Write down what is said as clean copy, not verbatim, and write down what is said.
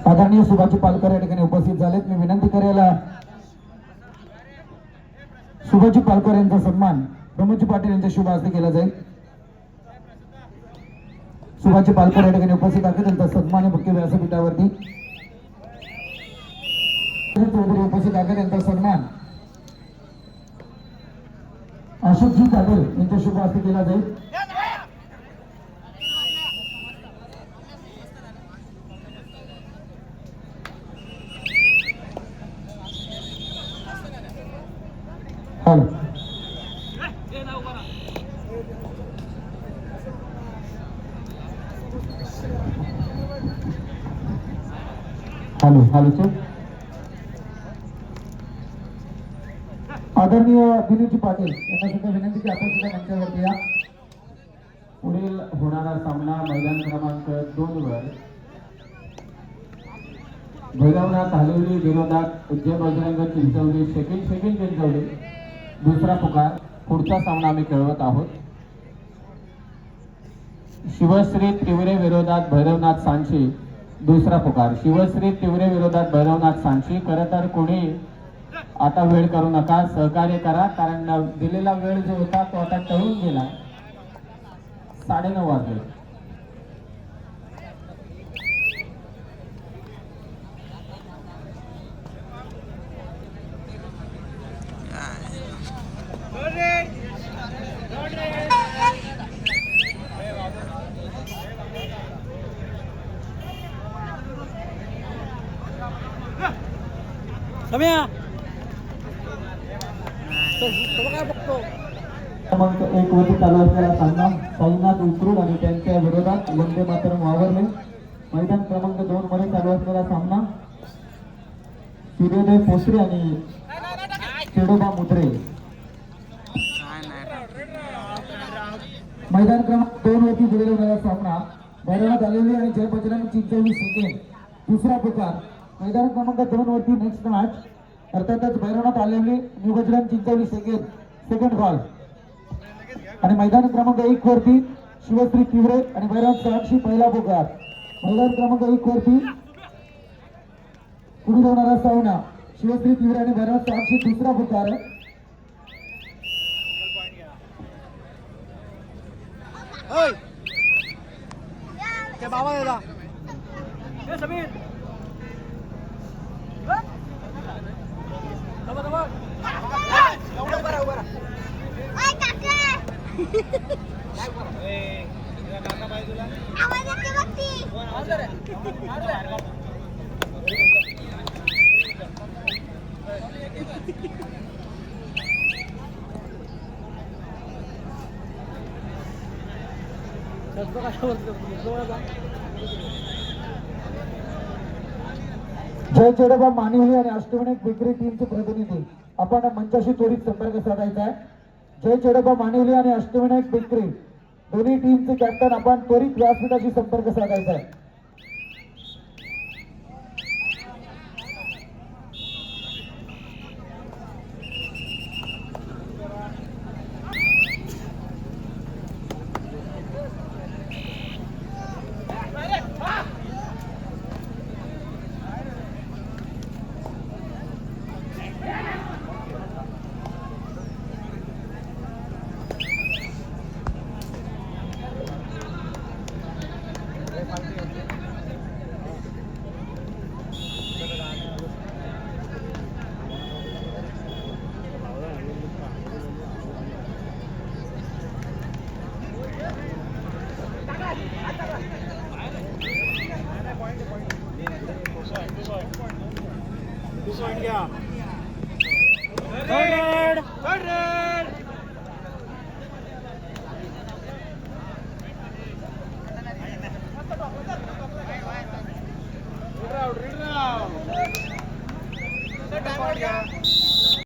आदरणीय सुभाजी पालकर या ठिकाणी उपस्थित झालेत। मी विनंती करेल सुभाजी पालकर यांचा सन्मान प्रमोदजी पाटील यांच्या शुभ हस्ते केला जाईल। सुभाजी पालकर या ठिकाणी उपस्थित आहेत, त्यांचा सन्मान मुख्य व्यासपीठावरती चौधरी उपस्थित आहेत, त्यांचा सन्मान अशोकजी पाटील यांच्या शुभ हस्ते केला जाईल। हॅलो हॅलो हॅलो सर, आदरणीय दिनेशजी पाटील यांना सुद्धा विनंती की आपण सुद्धा मंचावरती या। पुढील होणारा सामना मैदान क्रमांक 2 वर भैरवनाथ हालवली विरोधात उज्जैन बजरंग चिंचवली सेकंड चिंचवली दुसरा पुकार। पुढचा सामना आम्ही खेळवत आहोत। शिवश्री तिवरे विरोधात भैरवनाथ सांची दुसरा पुकार। शिवश्री तिवरे विरोधात भैरवनाथ सांची। खरं तर कोणी आता वेळ करू नका, सहकार्य करा, कारण दिलेला वेळ जो होता तो आता टळून गेला। 9:30 वाजले। क्रमांक 1 वरती चालू असलेला सामना साईनाथ उकरूड आणि त्यांच्या विरोधात वंदे मातरम वावरले। मैदान क्रमांक 2 मध्ये चालू असलेला सामना सूर्योदय पोसरे आणि चेडोबा मुद्रे। मैदान क्रमांक 2 वरती पुढे होणारा सामना भैरवनाथ हालवली आणि जय बजरंग चिंचवली सेकंड दुसरा पुकार। मैदान क्रमांक 2 वरती नेक्स्ट मॅच अर्थातच Bhairavnath Halvali new Bajrang Chinchvali second call. आणि मैदान क्रमांक 1 वरती शिवश्री तिवरे आणि भैरवनाथ सांची पहिला पुकार। मैदान क्रमांक 1 वरती पुढे होणारा सामना शिवश्री तिवरे आणि भैरवनाथ सांची दुसरा पुकार। जय चेडोबा मानिवली आणि अष्टविनायक बेकरी टीमचे प्रतिनिधी आपण मंचाशी त्वरित संपर्क साधायचा आहे। जय चेडोबा मानिवली आणि अष्टविनायक बेकरी दोन्ही टीमचे कॅप्टन आपण त्वरित व्यासपीठाशी संपर्क साधायचा आहे। Third red.